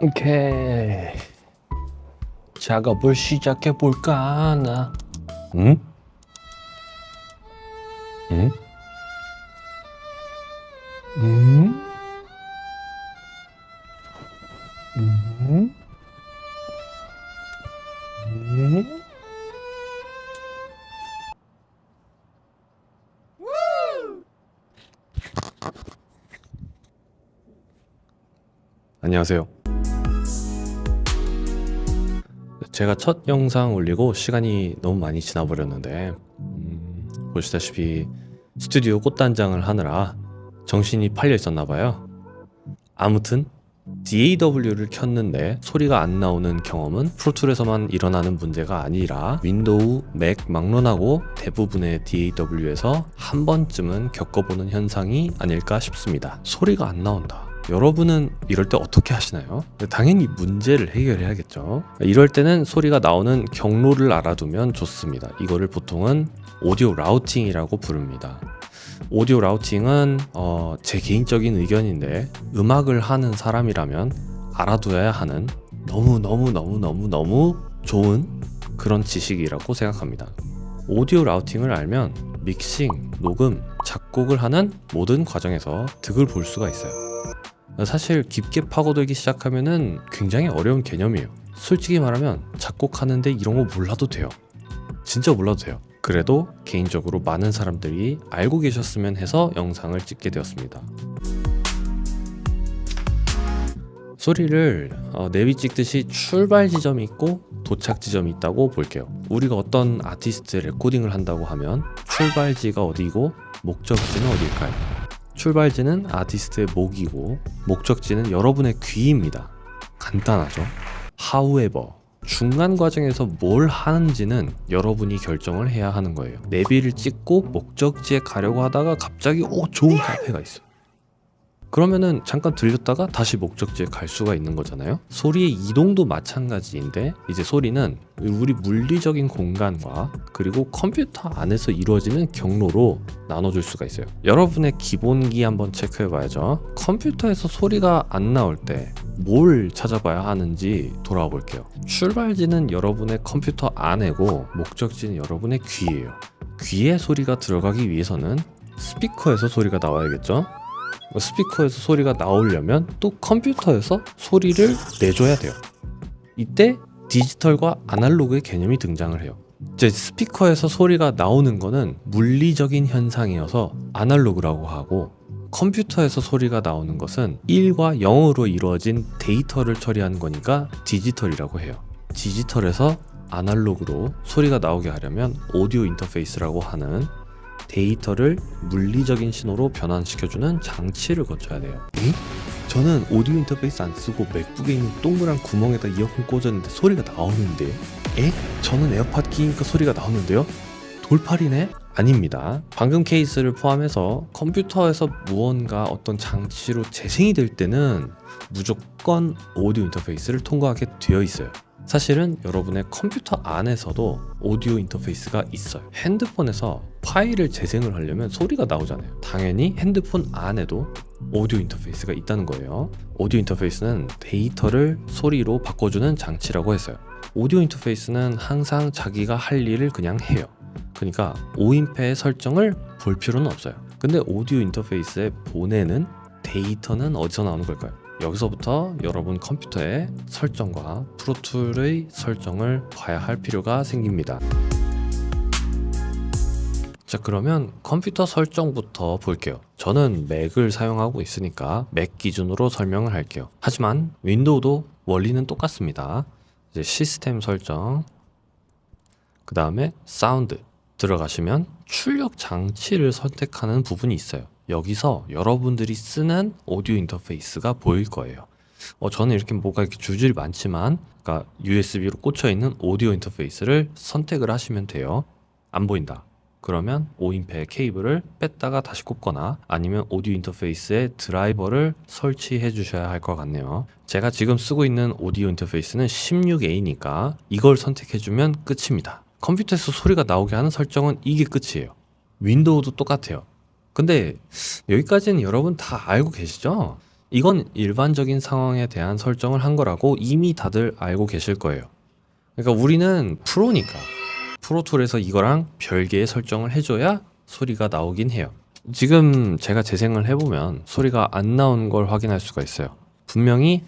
오케이. 작업을 시작해 볼까 나. 응? 응? 응? 응? 응? 안녕하세요. 제가 첫 영상 올리고 시간이 너무 많이 지나버렸는데 보시다시피 스튜디오 꽃단장을 하느라 정신이 팔려 있었나 봐요. 아무튼 DAW를 켰는데 소리가 안 나오는 경험은 프로툴에서만 일어나는 문제가 아니라 윈도우, 맥, 막론하고 대부분의 DAW에서 한 번쯤은 겪어보는 현상이 아닐까 싶습니다. 소리가 안 나온다. 여러분은 이럴 때 어떻게 하시나요? 당연히 문제를 해결해야겠죠. 이럴 때는 소리가 나오는 경로를 알아두면 좋습니다. 이거를 보통은 오디오 라우팅이라고 부릅니다. 오디오 라우팅은 제 개인적인 의견인데 음악을 하는 사람이라면 알아둬야 하는 너무 좋은 그런 지식이라고 생각합니다. 오디오 라우팅을 알면 믹싱, 녹음, 작곡을 하는 모든 과정에서 득을 볼 수가 있어요. 사실 깊게 파고들기 시작하면은 굉장히 어려운 개념이에요. 솔직히 말하면 작곡하는데 이런 거 몰라도 돼요. 진짜 몰라도 돼요. 그래도 개인적으로 많은 사람들이 알고 계셨으면 해서 영상을 찍게 되었습니다. 소리를 내비 찍듯이 출발 지점이 있고 도착 지점이 있다고 볼게요. 우리가 어떤 아티스트의 레코딩을 한다고 하면 출발지가 어디고 목적지는 어디일까요? 출발지는 아티스트의 목이고 목적지는 여러분의 귀입니다. 간단하죠? However, 중간 과정에서 뭘 하는지는 여러분이 결정을 해야 하는 거예요. 내비를 찍고 목적지에 가려고 하다가 갑자기 좋은 카페가 있어. 그러면은 잠깐 들렸다가 다시 목적지에 갈 수가 있는 거잖아요. 소리의 이동도 마찬가지인데 이제 소리는 우리 물리적인 공간과 그리고 컴퓨터 안에서 이루어지는 경로로 나눠줄 수가 있어요. 여러분의 기본기 한번 체크해 봐야죠. 컴퓨터에서 소리가 안 나올 때 뭘 찾아봐야 하는지 돌아와 볼게요. 출발지는 여러분의 컴퓨터 안에고 목적지는 여러분의 귀예요. 귀에 소리가 들어가기 위해서는 스피커에서 소리가 나와야겠죠. 스피커에서 소리가 나오려면 또 컴퓨터에서 소리를 내줘야 돼요. 이때 디지털과 아날로그의 개념이 등장을 해요. 이제 스피커에서 소리가 나오는 거는 물리적인 현상이어서 아날로그라고 하고, 컴퓨터에서 소리가 나오는 것은 1과 0으로 이루어진 데이터를 처리하는 거니까 디지털이라고 해요. 디지털에서 아날로그로 소리가 나오게 하려면 오디오 인터페이스라고 하는 데이터를 물리적인 신호로 변환시켜주는 장치를 거쳐야 돼요. 저는 오디오 인터페이스 안 쓰고 맥북에 있는 동그란 구멍에다 이어폰 꽂았는데 소리가 나오는데 저는 에어팟 끼니까 소리가 나오는데요? 돌팔이네? 아닙니다. 방금 케이스를 포함해서 컴퓨터에서 무언가 어떤 장치로 재생이 될 때는 무조건 오디오 인터페이스를 통과하게 되어 있어요. 사실은 여러분의 컴퓨터 안에서도 오디오 인터페이스가 있어요. 핸드폰에서 파일을 재생을 하려면 소리가 나오잖아요. 당연히 핸드폰 안에도 오디오 인터페이스가 있다는 거예요. 오디오 인터페이스는 데이터를 소리로 바꿔주는 장치라고 했어요. 오디오 인터페이스는 항상 자기가 할 일을 그냥 해요. 그러니까 5인패의 설정을 볼 필요는 없어요. 근데 오디오 인터페이스에 보내는 데이터는 어디서 나오는 걸까요? 여기서부터 여러분 컴퓨터의 설정과 프로툴의 설정을 봐야 할 필요가 생깁니다. 자, 그러면 컴퓨터 설정부터 볼게요. 저는 맥을 사용하고 있으니까 맥 기준으로 설명을 할게요. 하지만 윈도우도 원리는 똑같습니다. 이제 시스템 설정, 그 다음에 사운드 들어가시면 출력 장치를 선택하는 부분이 있어요. 여기서 여러분들이 쓰는 오디오 인터페이스가 보일 거예요. 저는 이렇게 뭐가 이렇게 줄줄이 많지만, 그러니까 USB로 꽂혀 있는 오디오 인터페이스를 선택을 하시면 돼요. 안 보인다. 그러면 5인패 케이블을 뺐다가 다시 꽂거나 아니면 오디오 인터페이스에 드라이버를 설치해 주셔야 할 것 같네요. 제가 지금 쓰고 있는 오디오 인터페이스는 16A니까 이걸 선택해 주면 끝입니다. 컴퓨터에서 소리가 나오게 하는 설정은 이게 끝이에요. 윈도우도 똑같아요. 근데 여기까지는 여러분 다 알고 계시죠? 이건 일반적인 상황에 대한 설정을 한 거라고 이미 다들 알고 계실 거예요. 그러니까 우리는 프로니까 프로툴에서 이거랑 별개의 설정을 해줘야 소리가 나오긴 해요. 지금 제가 재생을 해보면 소리가 안 나온 걸 확인할 수가 있어요. 분명히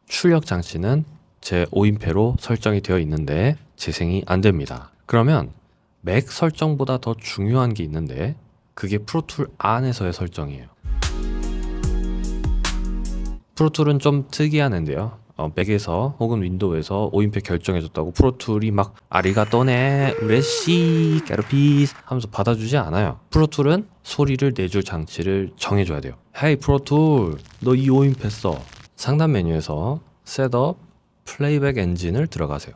출력 장치는 제 5인패로 설정이 되어 있는데 재생이 안 됩니다. 그러면 맥 설정보다 더 중요한 게 있는데 그게 프로툴 안에서의 설정이에요. 프로툴은 좀 특이한 앤데요. 맥에서 혹은 윈도우에서 5인패 결정해줬다고 프로툴이 막 아리가또네 우레시 까르피스 하면서 받아주지 않아요. 프로툴은 소리를 내줄 장치를 정해줘야 돼요. 헤이 프로툴 너 이 5인패 써. 상단 메뉴에서 셋업 플레이백 엔진을 들어가세요.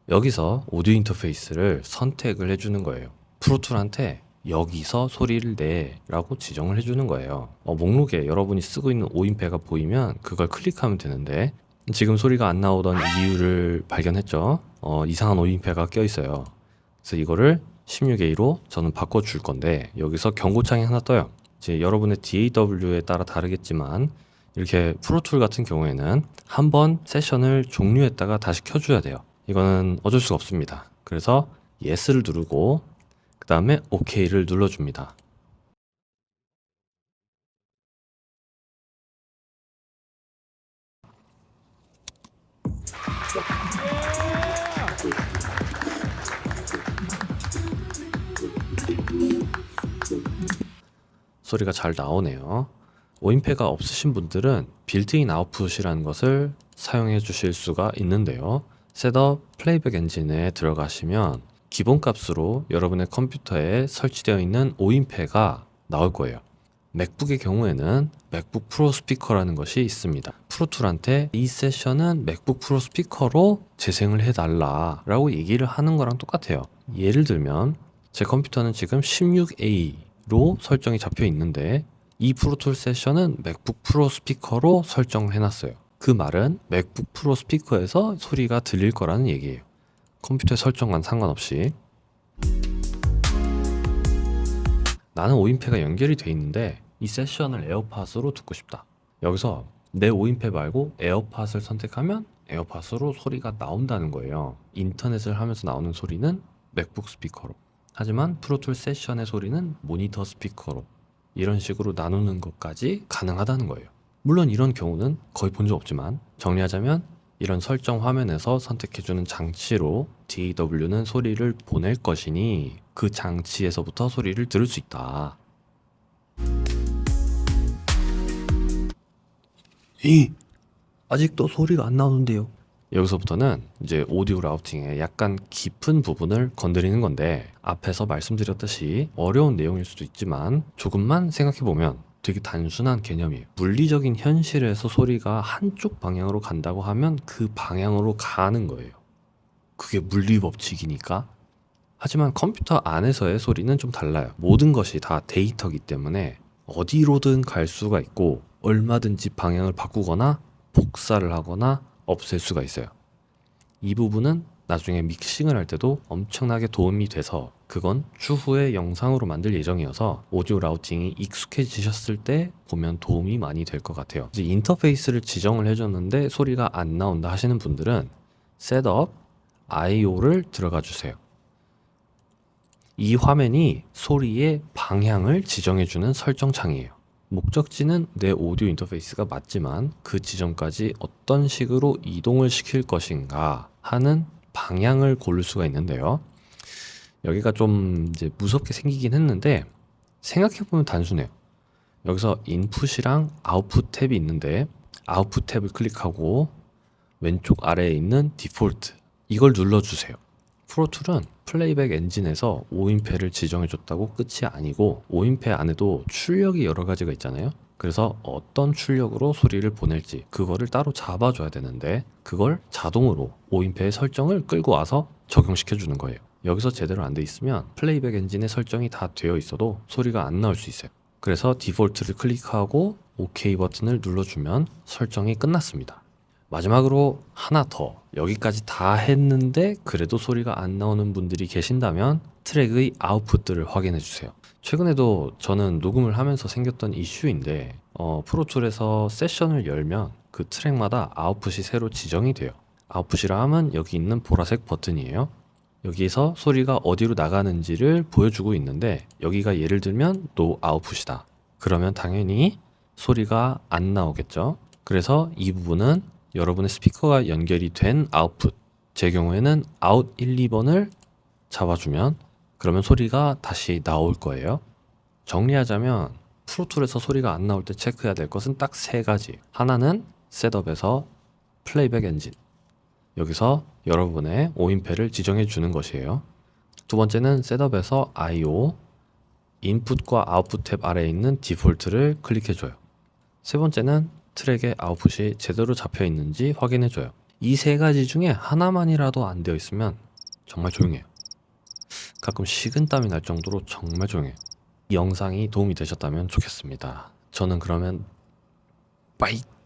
여기서 오디오 인터페이스를 선택을 해주는 거예요. 프로툴한테 여기서 소리를 내 라고 지정을 해주는 거예요. 목록에 여러분이 쓰고 있는 5인패가 보이면 그걸 클릭하면 되는데 지금 소리가 안 나오던 이유를 발견했죠. 이상한 5인패가 껴 있어요. 그래서 이거를 16A로 저는 바꿔줄 건데 여기서 경고창이 하나 떠요. 이제 여러분의 DAW에 따라 다르겠지만 이렇게 프로툴 같은 경우에는 한번 세션을 종료했다가 다시 켜줘야 돼요. 이거는 어쩔 수가 없습니다. 그래서 Yes를 누르고 그 다음에 OK를 눌러줍니다. 소리가 잘 나오네요. 5인패가 없으신 분들은 빌트인 아웃풋이라는 것을 사용해 주실 수가 있는데요. 셋업 플레이백 엔진에 들어가시면 기본값으로 여러분의 컴퓨터에 설치되어 있는 5인패가 나올 거예요. 맥북의 경우에는 맥북 프로 스피커라는 것이 있습니다. 프로툴한테 이 세션은 맥북 프로 스피커로 재생을 해달라 라고 얘기를 하는 거랑 똑같아요. 예를 들면 제 컴퓨터는 지금 16A로 설정이 잡혀 있는데 이 프로툴 세션은 맥북 프로 스피커로 설정을 해놨어요. 그 말은 맥북 프로 스피커에서 소리가 들릴 거라는 얘기예요. 컴퓨터의 설정과는 상관없이. 나는 5인패가 연결이 돼 있는데 이 세션을 에어팟으로 듣고 싶다. 여기서 내 5인패 말고 에어팟을 선택하면 에어팟으로 소리가 나온다는 거예요. 인터넷을 하면서 나오는 소리는 맥북 스피커로. 하지만 프로툴 세션의 소리는 모니터 스피커로. 이런 식으로 나누는 것까지 가능하다는 거예요. 물론 이런 경우는 거의 본 적 없지만 정리하자면 이런 설정 화면에서 선택해주는 장치로 DAW는 소리를 보낼 것이니 그 장치에서부터 소리를 들을 수 있다. 아직도 소리가 안 나오는데요. 여기서부터는 이제 오디오 라우팅의 약간 깊은 부분을 건드리는 건데 앞에서 말씀드렸듯이 어려운 내용일 수도 있지만 조금만 생각해보면 되게 단순한 개념이에요. 물리적인 현실에서 소리가 한쪽 방향으로 간다고 하면 그 방향으로 가는 거예요. 그게 물리 법칙이니까. 하지만 컴퓨터 안에서의 소리는 좀 달라요. 모든 것이 다 데이터이기 때문에 어디로든 갈 수가 있고 얼마든지 방향을 바꾸거나 복사를 하거나 없앨 수가 있어요. 이 부분은 나중에 믹싱을 할 때도 엄청나게 도움이 돼서 그건 추후에 영상으로 만들 예정이어서 오디오 라우팅이 익숙해지셨을 때 보면 도움이 많이 될 것 같아요. 이제 인터페이스를 지정을 해줬는데 소리가 안 나온다 하시는 분들은 셋업 IO를 들어가 주세요. 이 화면이 소리의 방향을 지정해주는 설정창이에요. 목적지는 내 오디오 인터페이스가 맞지만 그 지점까지 어떤 식으로 이동을 시킬 것인가 하는 방향을 고를 수가 있는데요. 여기가 좀 이제 무섭게 생기긴 했는데 생각해보면 단순해요. 여기서 인풋이랑 아웃풋 탭이 있는데 아웃풋 탭을 클릭하고 왼쪽 아래에 있는 디폴트 이걸 눌러주세요. 프로툴은 플레이백 엔진에서 5인패를 지정해줬다고 끝이 아니고 5인패 안에도 출력이 여러 가지가 있잖아요. 그래서 어떤 출력으로 소리를 보낼지 그거를 따로 잡아줘야 되는데 그걸 자동으로 5인패의 설정을 끌고 와서 적용시켜주는 거예요. 여기서 제대로 안 돼 있으면 플레이백 엔진의 설정이 다 되어 있어도 소리가 안 나올 수 있어요. 그래서 디폴트를 클릭하고 OK 버튼을 눌러주면 설정이 끝났습니다. 마지막으로 하나 더, 여기까지 다 했는데 그래도 소리가 안 나오는 분들이 계신다면 트랙의 아웃풋들을 확인해 주세요. 최근에도 저는 녹음을 하면서 생겼던 이슈인데 프로툴에서 세션을 열면 그 트랙마다 아웃풋이 새로 지정이 돼요. 아웃풋이라 하면 여기 있는 보라색 버튼이에요. 여기서 소리가 어디로 나가는지를 보여주고 있는데 여기가 예를 들면 노 아웃풋이다. 그러면 당연히 소리가 안 나오겠죠. 그래서 이 부분은 여러분의 스피커가 연결이 된 아웃풋, 제 경우에는 아웃 1, 2번을 잡아주면 그러면 소리가 다시 나올 거예요. 정리하자면 프로툴에서 소리가 안 나올 때 체크해야 될 것은 딱 세 가지. 하나는 셋업에서 플레이백 엔진, 여기서 여러분의 오인패를 지정해 주는 것이에요. 두 번째는 셋업에서 I/O, 인풋과 아웃풋 탭 아래에 있는 디폴트를 클릭해 줘요. 세 번째는 트랙의 아웃풋이 제대로 잡혀 있는지 확인해 줘요. 이 세 가지 중에 하나만이라도 안 되어 있으면 정말 조용해요. 가끔 식은땀이 날 정도로 정말 조용해요. 이 영상이 도움이 되셨다면 좋겠습니다. 저는 그러면 빠이!